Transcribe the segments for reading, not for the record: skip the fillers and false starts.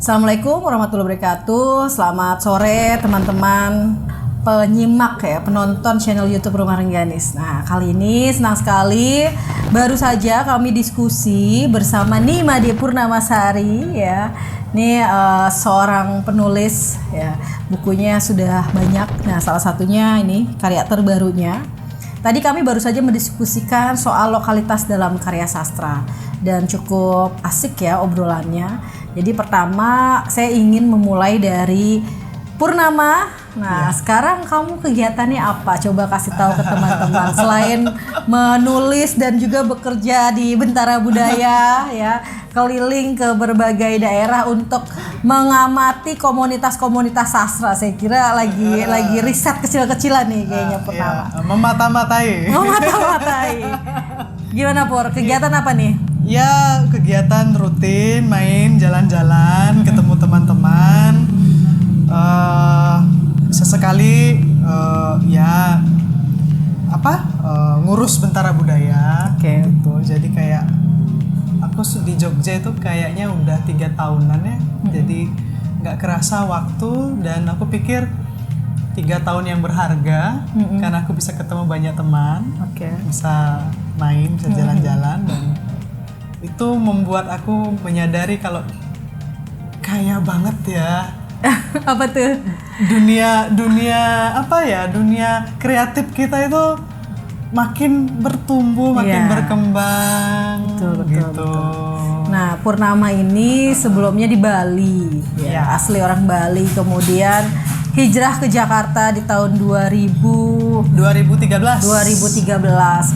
Assalamualaikum warahmatullahi wabarakatuh. Selamat sore teman-teman penyimak ya, penonton channel YouTube Rumah Rengganis. Nah, kali ini senang sekali baru saja kami diskusi bersama Nimade Purnamasari ya. Ini seorang penulis ya, bukunya sudah banyak. Nah, salah satunya ini karya terbarunya. Tadi kami baru saja mendiskusikan soal lokalitas dalam karya sastra dan cukup asik ya obrolannya. Jadi pertama saya ingin memulai dari Purnama. Nah, sekarang kamu kegiatannya apa? Coba kasih tahu ke teman-teman. Selain menulis dan juga bekerja di Bentara Budaya ya, keliling ke berbagai daerah untuk mengamati komunitas-komunitas sastra. Saya kira lagi riset kecil-kecilan nih kayaknya Purnama. Ya, memata-matai. Memata-matai. Gimana Pur? Kegiatan apa nih? Ya, kegiatan rutin, main, jalan-jalan, ketemu teman-teman. Sesekali ngurus Bentara Budaya. Gitu. Jadi kayak aku di Jogja itu kayaknya udah 3 tahunan ya. Jadi nggak kerasa waktu dan aku pikir 3 tahun yang berharga karena aku bisa ketemu banyak teman, bisa main, bisa jalan-jalan dan itu membuat aku menyadari kalau kaya banget ya. Apa tuh? Dunia kreatif kita itu makin bertumbuh, makin berkembang. Betul. Nah, Purnama ini sebelumnya di Bali ya, asli orang Bali, kemudian hijrah ke Jakarta di tahun 2013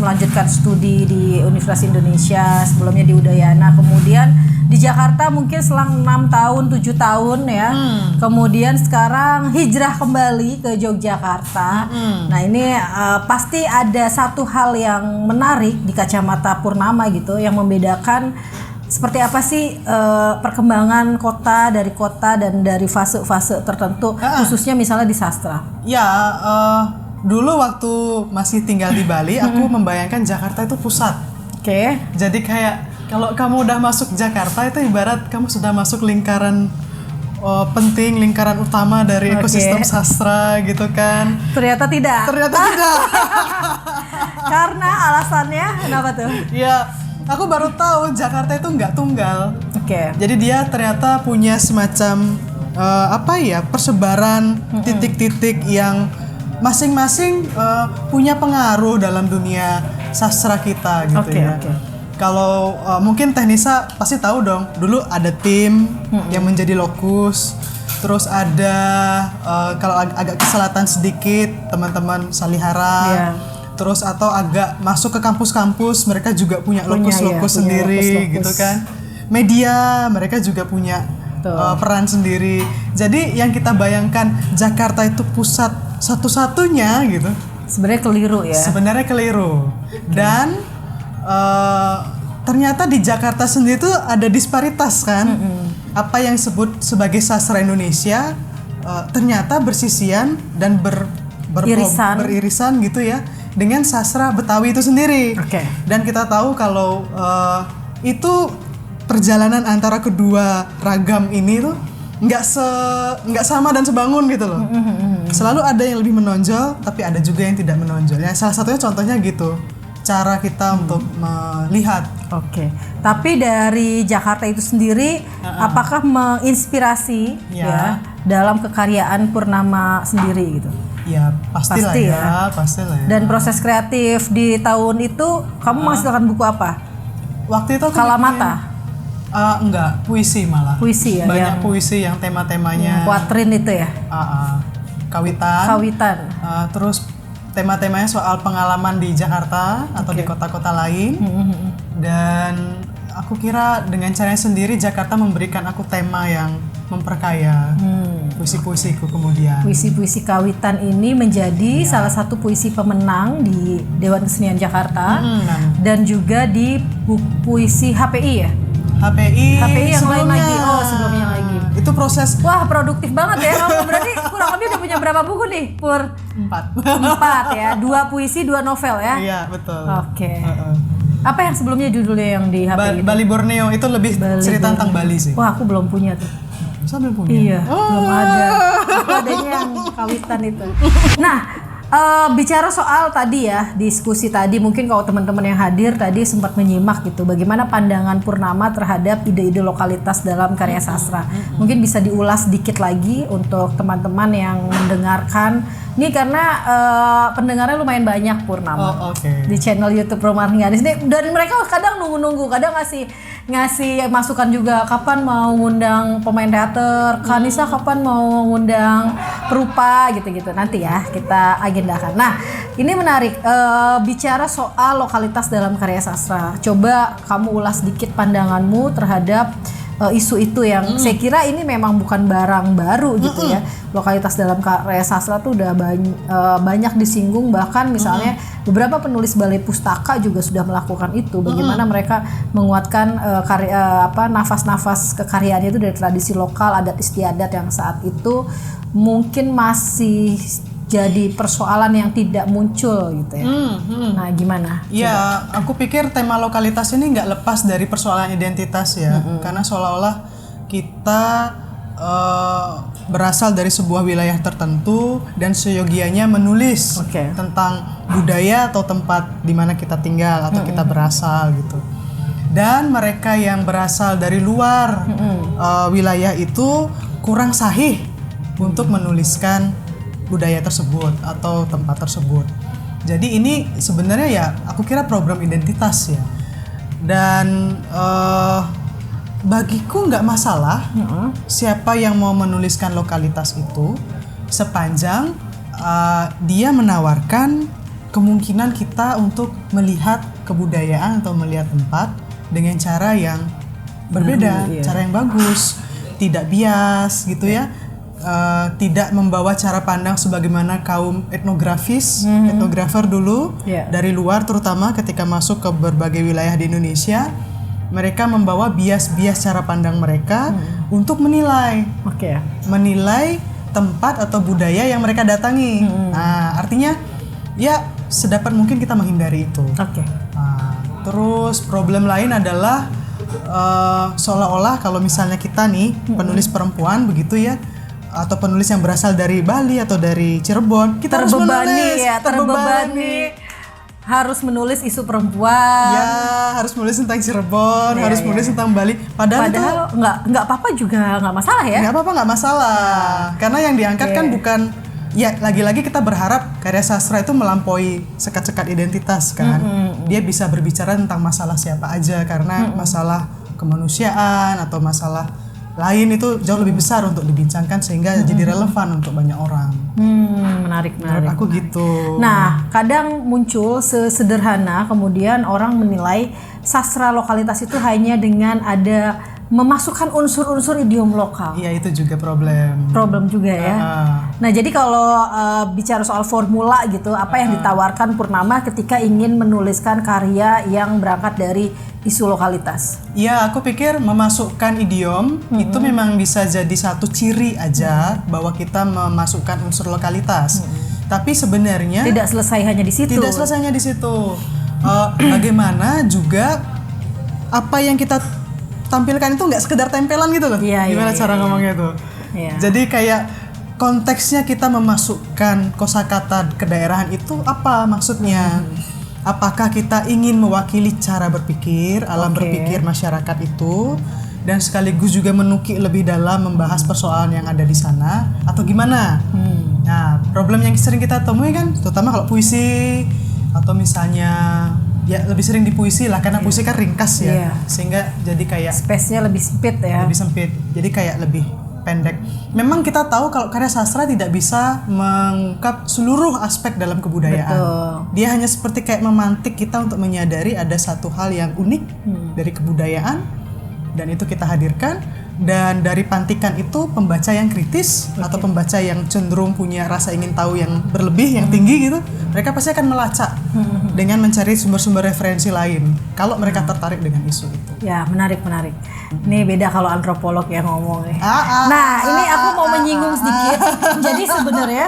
melanjutkan studi di Universitas Indonesia, sebelumnya di Udayana, kemudian di Jakarta mungkin selang 6 tahun 7 tahun ya. Kemudian sekarang hijrah kembali ke Yogyakarta. Nah, ini pasti ada satu hal yang menarik di kacamata Purnama gitu yang membedakan seperti apa sih perkembangan kota dan dari fase-fase tertentu, khususnya misalnya di sastra. Ya, dulu waktu masih tinggal di Bali, aku membayangkan Jakarta itu pusat. Jadi kayak kalau kamu udah masuk Jakarta itu ibarat kamu sudah masuk lingkaran penting, lingkaran utama dari ekosistem sastra gitu kan. Ternyata tidak. Karena alasannya kenapa tuh? Ya, aku baru tahu Jakarta itu nggak tunggal. Jadi dia ternyata punya semacam persebaran titik-titik yang masing-masing punya pengaruh dalam dunia sastra kita gitu ya. Kalau mungkin Teknisa pasti tahu dong, dulu ada tim yang menjadi lokus. Terus ada kalau agak ke selatan sedikit teman-teman Salihara. Terus atau agak masuk ke kampus-kampus, mereka juga punya lokus-lokus sendiri gitu kan. Media, mereka juga punya peran sendiri. Jadi yang kita bayangkan Jakarta itu pusat satu-satunya gitu, sebenarnya keliru ya. Dan ternyata di Jakarta sendiri itu ada disparitas kan. Apa yang disebut sebagai sastra Indonesia ternyata bersisian dan beririsan gitu ya dengan sastra Betawi itu sendiri. Dan kita tahu kalau itu perjalanan antara kedua ragam ini tuh nggak sama dan sebangun gitu loh. Selalu ada yang lebih menonjol, tapi ada juga yang tidak menonjol. Ya, salah satunya contohnya gitu, cara kita untuk melihat. Tapi dari Jakarta itu sendiri, apakah menginspirasi ya dalam kekaryaan Purnama sendiri gitu? Ya pastilah ya. Dan proses kreatif di tahun itu kamu menghasilkan buku apa? Waktu itu Kalamata? Enggak, puisi malah. Puisi ya. Banyak puisi yang tema-temanya. Kuatrin itu ya. Kawitan. Terus tema-temanya soal pengalaman di Jakarta atau di kota-kota lain. Dan aku kira dengan caranya sendiri Jakarta memberikan aku tema yang memperkaya puisi-puisiku kemudian. Puisi-puisi Kawitan ini menjadi salah satu puisi pemenang di Dewan Kesenian Jakarta dan juga di puisi HPI ya. HPI yang lain lagi. Sebelumnya lagi. Itu proses. Wah, produktif banget ya kamu. Berarti kurang lebih udah punya berapa buku nih, Pur? 4 ya. 2 puisi, 2 novel ya. Iya, betul. Apa yang sebelumnya judulnya yang di HPI? Bali Borneo itu lebih cerita tentang Bali sih. Wah, aku belum punya tuh. Masa belum punya? Iya, belum ada. Itu adanya yang kawitan itu. Nah, bicara soal tadi ya, diskusi tadi, mungkin kalau teman-teman yang hadir tadi sempat menyimak gitu, bagaimana pandangan Purnama terhadap ide-ide lokalitas dalam karya sastra. Mungkin bisa diulas sedikit lagi untuk teman-teman yang mendengarkan. Ini karena pendengarnya lumayan banyak Purnama di channel YouTube Rumah Rengganis. Dan mereka kadang nunggu-nunggu, kadang ngasih masukan juga, kapan mau ngundang pemain teater, Kanisa kapan mau ngundang perupa gitu-gitu. Nanti ya kita agendakan. Nah, ini menarik, bicara soal lokalitas dalam karya sastra. Coba kamu ulas sedikit pandanganmu terhadap isu itu yang saya kira ini memang bukan barang baru gitu ya. Lokalitas dalam karya sastra tuh udah banyak disinggung, bahkan misalnya beberapa penulis balai pustaka juga sudah melakukan itu. Bagaimana mereka menguatkan nafas-nafas kekaryaan itu dari tradisi lokal, adat istiadat yang saat itu mungkin masih jadi persoalan yang tidak muncul gitu ya. Nah, gimana? Ya, aku pikir tema lokalitas ini nggak lepas dari persoalan identitas ya, karena seolah-olah kita berasal dari sebuah wilayah tertentu dan seyogianya menulis tentang budaya atau tempat di mana kita tinggal atau kita berasal gitu. Dan mereka yang berasal dari luar wilayah itu kurang sahih untuk menuliskan budaya tersebut atau tempat tersebut. Jadi ini sebenarnya ya aku kira program identitas ya. Dan bagiku nggak masalah siapa yang mau menuliskan lokalitas itu sepanjang dia menawarkan kemungkinan kita untuk melihat kebudayaan atau melihat tempat dengan cara yang berbeda, cara yang bagus, tidak bias gitu ya. Tidak membawa cara pandang sebagaimana kaum etnografer dulu dari luar, terutama ketika masuk ke berbagai wilayah di Indonesia, mereka membawa bias-bias cara pandang mereka untuk menilai tempat atau budaya yang mereka datangi. Nah, artinya ya sedapat mungkin kita menghindari itu. Nah, terus problem lain adalah seolah-olah kalau misalnya kita nih penulis perempuan begitu ya, atau penulis yang berasal dari Bali atau dari Cirebon, kita terbebani harus menulis isu perempuan, ya harus menulis tentang Cirebon, harus menulis tentang Bali. Padahal nggak apa-apa juga, nggak masalah ya? Nggak masalah, karena yang diangkat kan bukan, ya lagi-lagi kita berharap karya sastra itu melampaui sekat-sekat identitas kan. Dia bisa berbicara tentang masalah siapa aja, karena masalah kemanusiaan atau masalah lain itu jauh lebih besar untuk dibincangkan sehingga jadi relevan untuk banyak orang. Menarik. Menurut aku gitu. Nah, kadang muncul sesederhana kemudian orang menilai sastra lokalitas itu hanya dengan ada memasukkan unsur-unsur idiom lokal. Iya, itu juga problem juga ya. Nah, jadi kalau bicara soal formula gitu, apa yang ditawarkan Purnama ketika ingin menuliskan karya yang berangkat dari isu lokalitas? Ya, aku pikir memasukkan idiom itu memang bisa jadi satu ciri aja bahwa kita memasukkan unsur lokalitas. Tapi sebenarnya tidak selesai hanya di situ. Bagaimana juga apa yang kita tampilkan itu nggak sekedar tempelan gitu loh. Gimana cara ngomongnya tuh? Jadi kayak konteksnya kita memasukkan kosakata kedaerahan itu apa maksudnya? Apakah kita ingin mewakili cara berpikir, alam berpikir masyarakat itu, dan sekaligus juga menukik lebih dalam membahas persoalan yang ada di sana, atau gimana? Nah, problem yang sering kita temui kan, terutama kalau puisi atau misalnya ya lebih sering di puisi lah, karena puisi kan ringkas ya, sehingga jadi kayak space-nya lebih sempit ya. Lebih sempit, jadi kayak lebih pendek. Memang kita tahu kalau karya sastra tidak bisa mengungkap seluruh aspek dalam kebudayaan. Dia hanya seperti kayak memantik kita untuk menyadari ada satu hal yang unik dari kebudayaan, dan itu kita hadirkan. Dan dari pantikan itu pembaca yang kritis atau pembaca yang cenderung punya rasa ingin tahu yang berlebih, yang tinggi gitu, mereka pasti akan melacak dengan mencari sumber-sumber referensi lain kalau mereka tertarik dengan isu itu. Ya, menarik. Ini beda kalau antropolog yang ngomong nih. Nah, ini aku mau menyinggung sedikit. Jadi sebenarnya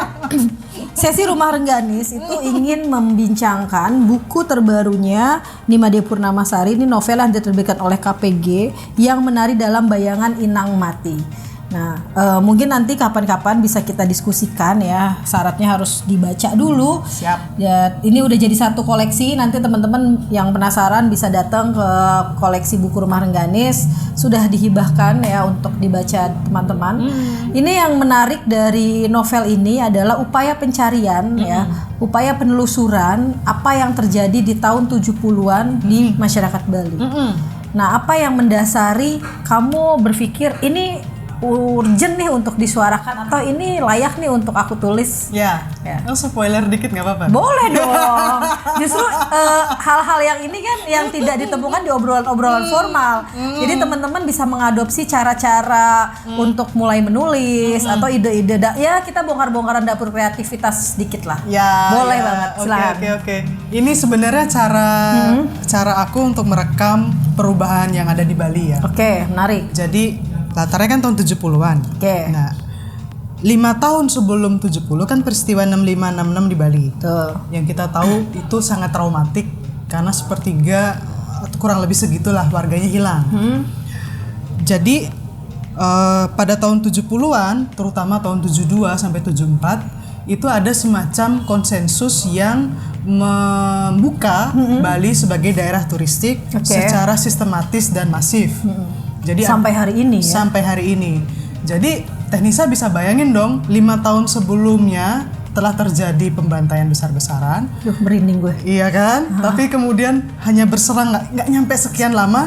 sesi Rumah Rengganis itu ingin membincangkan buku terbarunya Nimade Purnamasari. Ini novel yang diterbitkan oleh KPG yang menari dalam bayangan inang mati. Nah, mungkin nanti kapan-kapan bisa kita diskusikan ya. Syaratnya harus dibaca dulu. Siap. Ya, ini udah jadi satu koleksi. Nanti teman-teman yang penasaran bisa datang ke koleksi buku Rumah Rengganis. Sudah dihibahkan ya untuk dibaca teman-teman. Ini yang menarik dari novel ini adalah upaya pencarian ya, upaya penelusuran apa yang terjadi di tahun 70-an di masyarakat Bali. Nah, apa yang mendasari kamu berpikir ini urgent nih untuk disuarakan atau ini layak nih untuk aku tulis? Ya. Spoiler dikit nggak apa-apa? Boleh dong. Justru hal-hal yang ini kan yang tidak ditemukan di obrolan-obrolan formal. Jadi teman-teman bisa mengadopsi cara-cara untuk mulai menulis atau ide-ide. Ya kita bongkar-bongkaran dapur kreativitas sedikit lah. Ya. Boleh banget. Silakan. Oke. Ini sebenarnya cara aku untuk merekam perubahan yang ada di Bali ya. Oke, menarik. Jadi latarnya kan tahun 70-an. Oke. Nah, 5 tahun sebelum 70 kan peristiwa 6566 di Bali. Tuh. Yang kita tahu itu sangat traumatik karena sepertiga atau kurang lebih segitulah warganya hilang. Jadi pada tahun 70-an, terutama tahun 72 sampai 74, itu ada semacam konsensus yang membuka Bali sebagai daerah turistik secara sistematis dan masif. Jadi sampai hari ini ya? Sampai hari ini. Jadi Teknisa bisa bayangin dong 5 tahun sebelumnya telah terjadi pembantaian besar-besaran. Merinding gue. Iya kan? Tapi kemudian hanya berserang nggak nyampe sekian lama,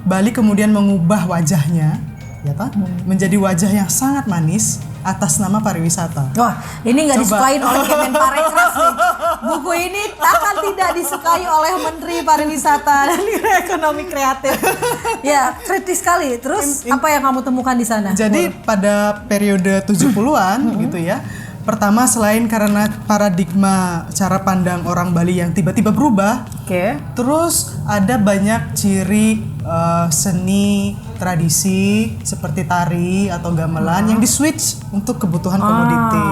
Bali kemudian mengubah wajahnya, ya kan? Menjadi wajah yang sangat manis atas nama pariwisata. Wah, ini nggak disukain oleh Kemenparekraf nih. Buku ini akan tidak disukai oleh Menteri Pariwisata dan Ekonomi Kreatif. Ya, kritis sekali. Terus apa yang kamu temukan di sana? Jadi pada periode 70-an gitu ya. Pertama, selain karena paradigma cara pandang orang Bali yang tiba-tiba berubah, terus ada banyak ciri seni tradisi seperti tari atau gamelan yang di-switch untuk kebutuhan komoditi.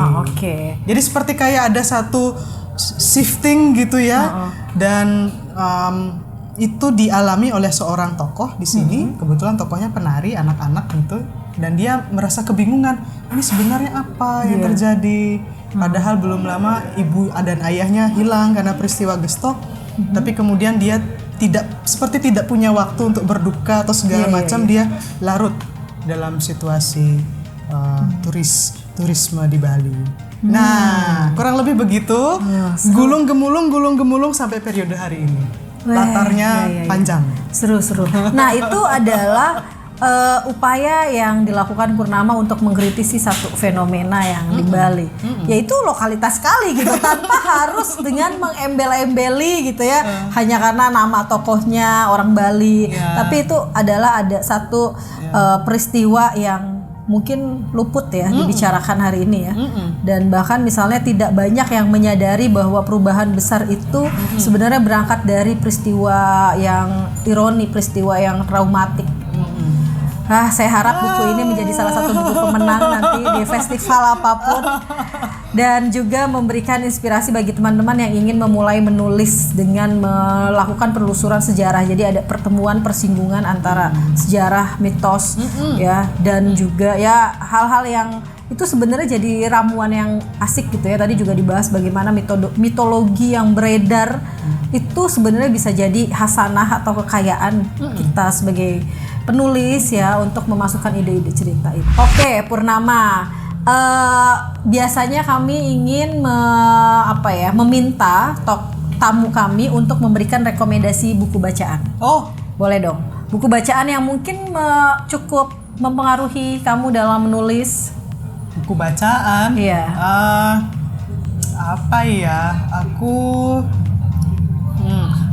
Jadi seperti kayak ada satu shifting gitu ya, dan itu dialami oleh seorang tokoh di sini. Kebetulan tokohnya penari anak-anak gitu. Dan dia merasa kebingungan, ini sebenarnya apa yang terjadi? Padahal belum lama ibu dan ayahnya hilang karena peristiwa gestok, tapi kemudian dia tidak punya waktu untuk berduka atau segala macam. Dia larut dalam situasi turisme di Bali. Nah, kurang lebih begitu. Gulung-gemulung sampai periode hari ini. Latarnya panjang. Seru. Nah, itu adalah upaya yang dilakukan Purnama untuk mengkritisi satu fenomena yang di Bali, yaitu lokalitas sekali gitu, tanpa harus dengan mengembel-embeli gitu ya, hanya karena nama tokohnya orang Bali, tapi itu adalah ada satu peristiwa yang mungkin luput ya dibicarakan hari ini ya, dan bahkan misalnya tidak banyak yang menyadari bahwa perubahan besar itu sebenarnya berangkat dari peristiwa yang ironi, peristiwa yang traumatik. Saya harap buku ini menjadi salah satu buku pemenang nanti di festival apapun, dan juga memberikan inspirasi bagi teman-teman yang ingin memulai menulis dengan melakukan penelusuran sejarah. Jadi ada pertemuan persinggungan antara sejarah, mitos ya, dan juga ya hal-hal yang itu sebenarnya jadi ramuan yang asik gitu ya. Tadi juga dibahas bagaimana mitologi yang beredar itu sebenarnya bisa jadi hasanah atau kekayaan kita sebagai penulis ya, untuk memasukkan ide-ide cerita itu. Oke, Purnama, biasanya kami ingin meminta tamu kami untuk memberikan rekomendasi buku bacaan. Oh, boleh dong. Buku bacaan yang mungkin cukup mempengaruhi kamu dalam menulis. Buku bacaan? Iya. Apa ya?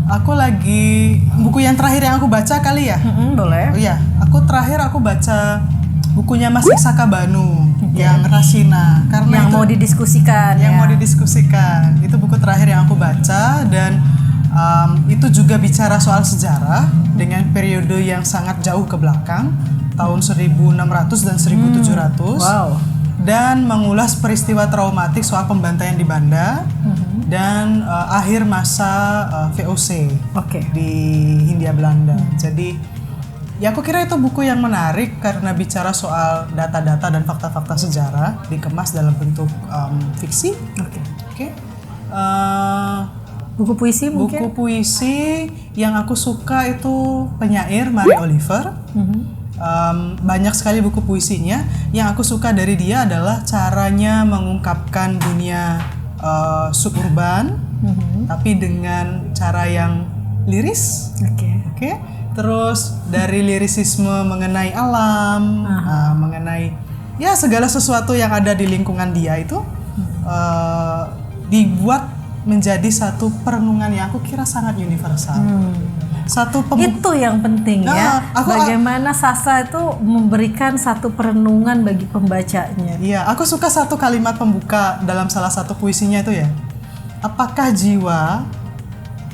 Aku lagi buku yang terakhir yang aku baca kali ya. Boleh. Oh iya, terakhir aku baca bukunya Mas Isaka Banu yang Rasina, karena yang itu, mau didiskusikan. Mau didiskusikan. Itu buku terakhir yang aku baca, dan itu juga bicara soal sejarah dengan periode yang sangat jauh ke belakang, tahun 1600 dan 1700. Wow. Dan mengulas peristiwa traumatik soal pembantaian di Banda dan akhir masa VOC di Hindia Belanda. Jadi Ya aku kira itu buku yang menarik karena bicara soal data-data dan fakta-fakta sejarah dikemas dalam bentuk fiksi. Oke. Buku puisi mungkin? Buku puisi yang aku suka itu penyair Mary Oliver. Banyak sekali buku puisinya. Yang aku suka dari dia adalah caranya mengungkapkan dunia suburban, tapi dengan cara yang liris. Oke. Terus dari lirisisme mengenai alam, mengenai ya segala sesuatu yang ada di lingkungan dia itu dibuat menjadi satu perenungan yang aku kira sangat universal. Itu yang penting ya. Bagaimana Sasa itu memberikan satu perenungan bagi pembacanya. Iya, aku suka satu kalimat pembuka dalam salah satu puisinya itu ya. Apakah jiwa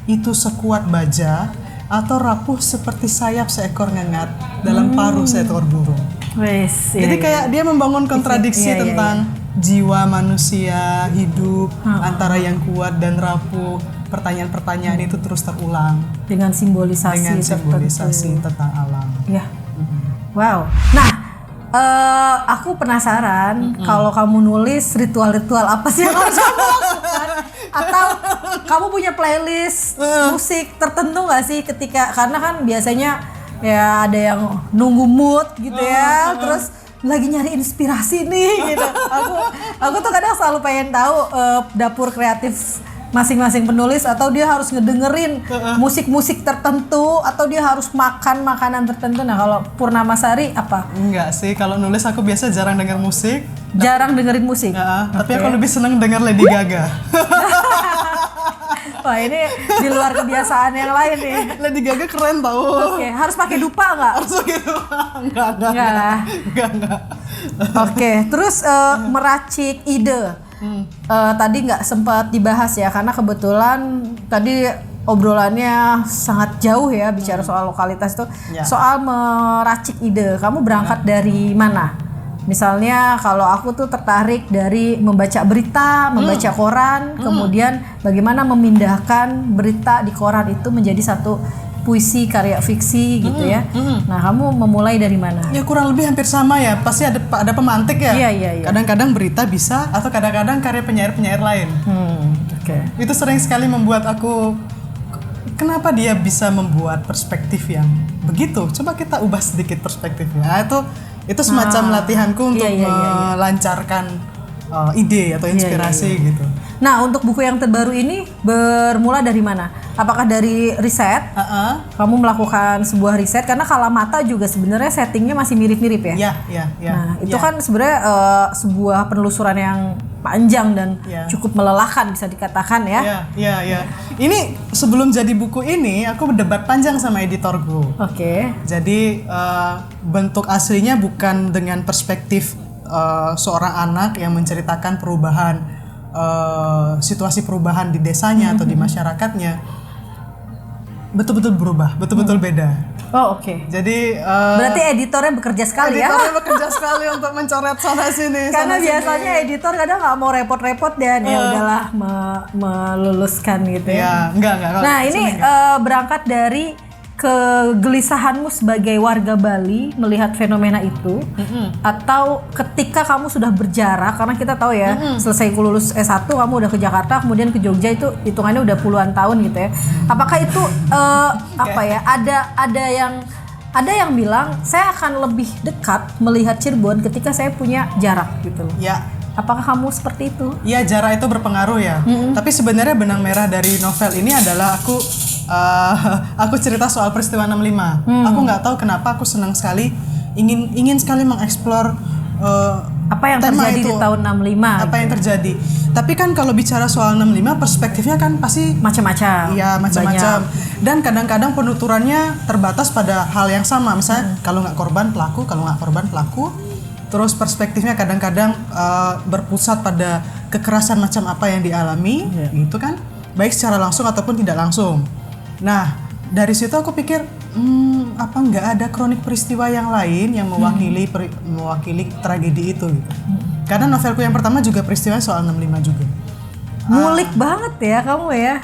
itu sekuat baja atau rapuh seperti sayap seekor ngengat dalam paruh seekor burung. Jadi kayak dia membangun kontradiksi tentang jiwa manusia hidup antara yang kuat dan rapuh. Pertanyaan-pertanyaan itu terus terulang dengan simbolisasi tentang alam. Ya. Wow. Nah, aku penasaran kalau kamu nulis ritual-ritual apa sih yang harus kamu lakukan? Atau kamu punya playlist musik tertentu nggak sih karena kan biasanya ya ada yang nunggu mood gitu ya, terus lagi nyari inspirasi nih gitu. Aku tuh kadang selalu pengen tahu dapur kreatif masing-masing penulis, atau dia harus ngedengerin musik-musik tertentu, atau dia harus makan makanan tertentu. Nah kalau Purnama Sari apa? Enggak sih, kalau nulis aku biasa jarang denger musik. Jarang dengerin musik? Tapi aku lebih seneng denger Lady Gaga. Wah ini di luar kebiasaan yang lain nih. Lady Gaga keren tau. Harus pakai dupa nggak? Harus pakai dupa? Enggak. Terus meracik ide. Tadi nggak sempat dibahas ya, karena kebetulan tadi obrolannya sangat jauh ya bicara soal lokalitas itu. Soal meracik ide, kamu berangkat dari mana? Misalnya kalau aku tuh tertarik dari membaca berita, membaca koran, kemudian bagaimana memindahkan berita di koran itu menjadi satu puisi karya fiksi gitu ya. Nah kamu memulai dari mana? Ya kurang lebih hampir sama ya, pasti ada pemantik ya. Iya. Kadang-kadang berita bisa, atau kadang-kadang karya penyair-penyair lain. Itu sering sekali membuat aku, kenapa dia bisa membuat perspektif yang begitu? Coba kita ubah sedikit perspektifnya. Itu semacam latihanku untuk melancarkan ide atau inspirasi gitu. Nah untuk buku yang terbaru ini bermula dari mana? Apakah dari riset? Kamu melakukan sebuah riset, karena Kalamata juga sebenarnya settingnya masih mirip-mirip ya? Iya. Nah itu kan sebenarnya sebuah penelusuran yang panjang dan cukup melelahkan bisa dikatakan ya? Iya. Ini sebelum jadi buku ini aku berdebat panjang sama editorku. Jadi bentuk aslinya bukan dengan perspektif seorang anak yang menceritakan perubahan situasi perubahan di desanya atau di masyarakatnya, betul-betul berubah, betul-betul beda. Jadi berarti editornya bekerja sekali ya? Editornya bekerja sekali untuk mencoret sana sini. Karena biasanya editor kadang nggak mau repot-repot dan ya udahlah meluluskan gitu ya. Enggak. Nah ini berangkat dari kegelisahanmu sebagai warga Bali melihat fenomena itu, atau ketika kamu sudah berjarak, karena kita tahu ya selesai lulus S1 kamu udah ke Jakarta, kemudian ke Jogja, itu hitungannya udah puluhan tahun gitu ya. Apakah itu ada yang bilang saya akan lebih dekat melihat Cirebon ketika saya punya jarak gitu loh. Apakah kamu seperti itu? Iya, jarak itu berpengaruh ya. Tapi sebenarnya benang merah dari novel ini adalah aku cerita soal peristiwa 65. Aku nggak tahu kenapa aku senang sekali, ingin sekali mengeksplor apa yang terjadi di tahun 65. Apa yang terjadi. Tapi kan kalau bicara soal 65, perspektifnya kan pasti macam-macam. Iya, macam-macam. Dan kadang-kadang penuturannya terbatas pada hal yang sama. Misalnya kalau nggak korban pelaku, kalau nggak korban pelaku. Terus perspektifnya kadang-kadang berpusat pada kekerasan macam apa yang dialami, gitu kan, baik secara langsung ataupun tidak langsung. Nah, dari situ aku pikir, apa nggak ada kronik peristiwa yang lain yang mewakili tragedi itu, gitu. Karena novelku yang pertama juga peristiwa soal 65 juga. Ngulik banget ya kamu ya.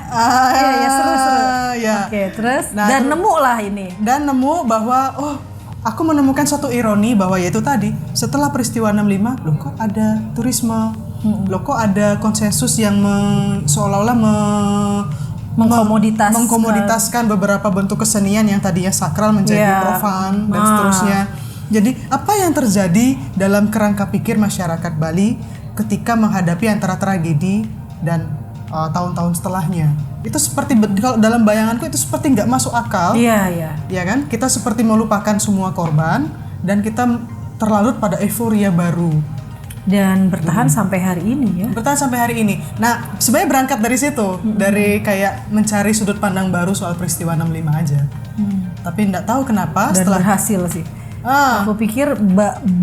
Iya, seru. Terus dan nemu lah ini. Dan nemu bahwa aku menemukan suatu ironi bahwa yaitu tadi setelah peristiwa 65 loh kok ada turisme, loh kok ada konsensus yang seolah-olah mengkomoditaskan beberapa bentuk kesenian yang tadinya sakral menjadi profan dan seterusnya. Jadi apa yang terjadi dalam kerangka pikir masyarakat Bali ketika menghadapi antara tragedi dan tahun-tahun setelahnya? Itu seperti, kalau dalam bayanganku itu seperti nggak masuk akal. Iya kan? Kita seperti melupakan semua korban dan kita terlarut pada euforia baru. Dan bertahan sampai hari ini ya. Bertahan sampai hari ini. Nah, sebenarnya berangkat dari situ, dari kayak mencari sudut pandang baru soal peristiwa 65 aja. Tapi nggak tahu kenapa dan setelah berhasil sih. Aku pikir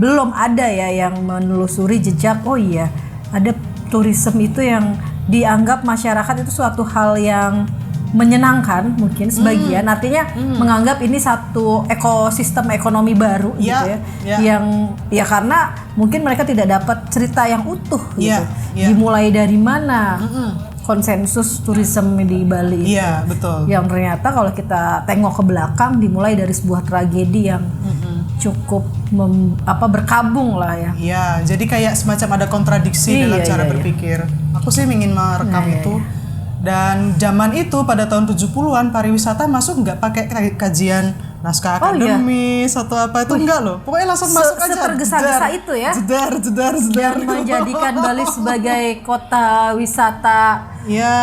belum ada ya yang menelusuri jejak. Oh iya, ada tourism itu yang dianggap masyarakat itu suatu hal yang menyenangkan mungkin sebagian, artinya menganggap ini satu ekosistem ekonomi baru gitu ya. Yang ya karena mungkin mereka tidak dapat cerita yang utuh gitu. Dimulai dari mana konsensus turisme di Bali itu. Iya, betul. Yang ternyata kalau kita tengok ke belakang dimulai dari sebuah tragedi yang cukup berkabung lah ya. Iya, jadi kayak semacam ada kontradiksi dalam cara berpikir. Aku sih ingin merekam itu. Dan zaman itu pada tahun 70-an pariwisata masuk nggak pakai kajian naskah akademis atau apa itu enggak loh. Pokoknya langsung masuk aja. Setergesa-gesa itu ya. Jedar. Yang menjadikan Bali sebagai kota wisata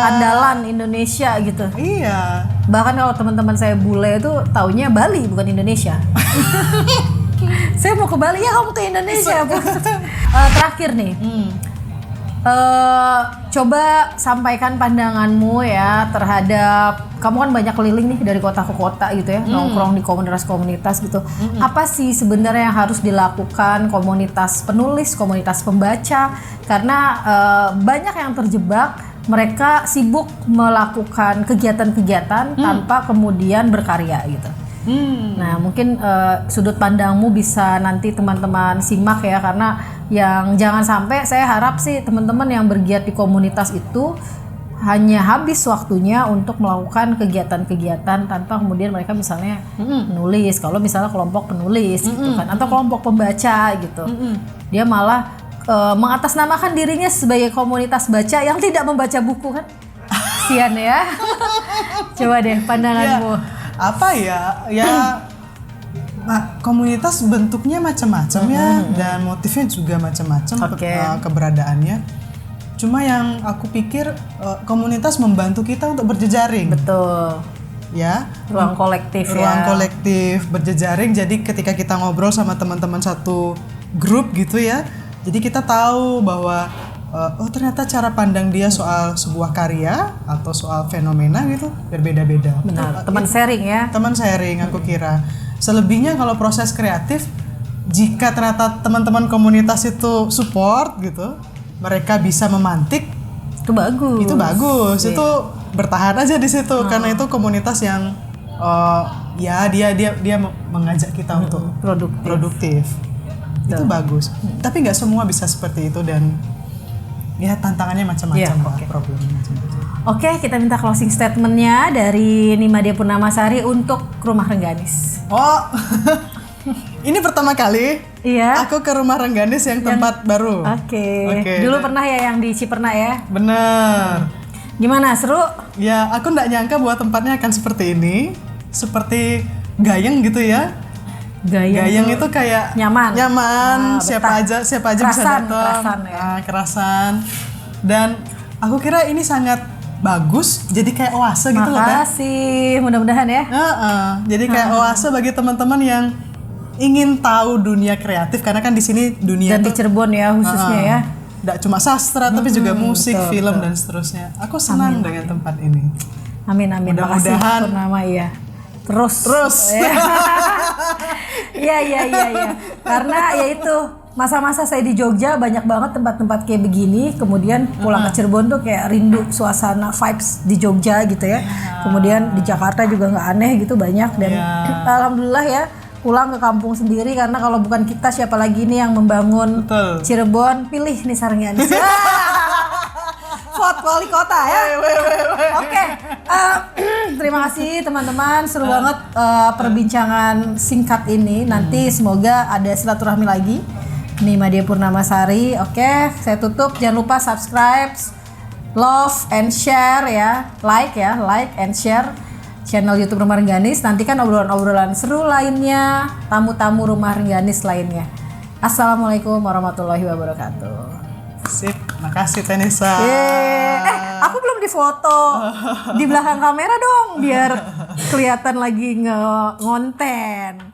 andalan Indonesia gitu. Iya. Bahkan kalau teman-teman saya bule itu taunya Bali bukan Indonesia. Saya mau ke Bali, ya kamu ke Indonesia. Terakhir nih. Coba sampaikan pandanganmu ya terhadap, kamu kan banyak keliling nih dari kota ke kota gitu ya, nongkrong di komunitas-komunitas gitu. Apa sih sebenarnya yang harus dilakukan komunitas penulis, komunitas pembaca? Karena banyak yang terjebak, mereka sibuk melakukan kegiatan-kegiatan tanpa kemudian berkarya gitu. Nah mungkin sudut pandangmu bisa nanti teman-teman simak ya, karena yang jangan sampai, saya harap sih teman-teman yang bergiat di komunitas itu hanya habis waktunya untuk melakukan kegiatan-kegiatan tanpa kemudian mereka misalnya menulis, kalau misalnya kelompok penulis gitu kan, atau kelompok pembaca gitu, dia malah mengatasnamakan dirinya sebagai komunitas baca yang tidak membaca buku kan. Sian ya. Coba deh pandanganmu. Apa ya nah, komunitas bentuknya macam-macam ya, dan motifnya juga macam-macam keberadaannya. Cuma yang aku pikir komunitas membantu kita untuk berjejaring. Betul. Ya, ruang kolektif berjejaring. Jadi ketika kita ngobrol sama teman-teman satu grup gitu ya, jadi kita tahu bahwa oh ternyata cara pandang dia soal sebuah karya atau soal fenomena gitu berbeda-beda. Benar. Teman sharing ya. Teman sharing aku kira. Selebihnya kalau proses kreatif, jika ternyata teman-teman komunitas itu support gitu, mereka bisa memantik, itu bagus. Itu bagus. Yeah. Itu bertahan aja di situ karena itu komunitas yang ya dia mengajak kita untuk produktif. Itu bagus. Tapi nggak semua bisa seperti itu, dan ya tantangannya macam-macam, problemnya macam-macam. Oke, kita minta closing statementnya dari Nimade Purnamasari untuk Rumah Rengganis. Oh, ini pertama kali aku ke Rumah Rengganis yang tempat baru. Oke. Dulu pernah ya yang di Ciperna ya? Bener. Gimana, seru? Ya, aku nggak nyangka bahwa tempatnya akan seperti ini, seperti Gayeng gitu ya. Gayeng itu kayak nyaman, siapa aja bisa datang, kerasan. Dan aku kira ini sangat bagus, jadi kayak oase gitu loh. Makasih, mudah-mudahan ya. Jadi kayak oase bagi teman-teman yang ingin tahu dunia kreatif, karena kan di sini dunia dan di Cirebon ya khususnya ya. Nggak cuma sastra tapi juga musik, film dan seterusnya. Aku senang dengan tempat ini. Amin. Mudah-mudahan Purnama ya. Terus. Iya. Karena ya itu masa-masa saya di Jogja banyak banget tempat-tempat kayak begini. Kemudian pulang ke Cirebon tuh kayak rindu suasana vibes di Jogja gitu ya. Kemudian di Jakarta juga nggak aneh gitu, banyak. Dan alhamdulillah ya pulang ke kampung sendiri, karena kalau bukan kita siapa lagi nih yang membangun Cirebon. Pilih nih Rengganis. Vote wali kota ya. Oke. terima kasih teman-teman. Seru banget perbincangan singkat ini. Nanti semoga ada silaturahmi lagi. Nih Madia Purnamasari. Oke, saya tutup. Jangan lupa subscribe, love and share ya. Like and share channel YouTube Rumah Rengganis. Nantikan obrolan-obrolan seru lainnya, tamu-tamu Rumah Rengganis lainnya. Assalamualaikum warahmatullahi wabarakatuh. Sip, makasih Tenisa. Aku belum difoto di belakang kamera dong biar kelihatan lagi ngonten.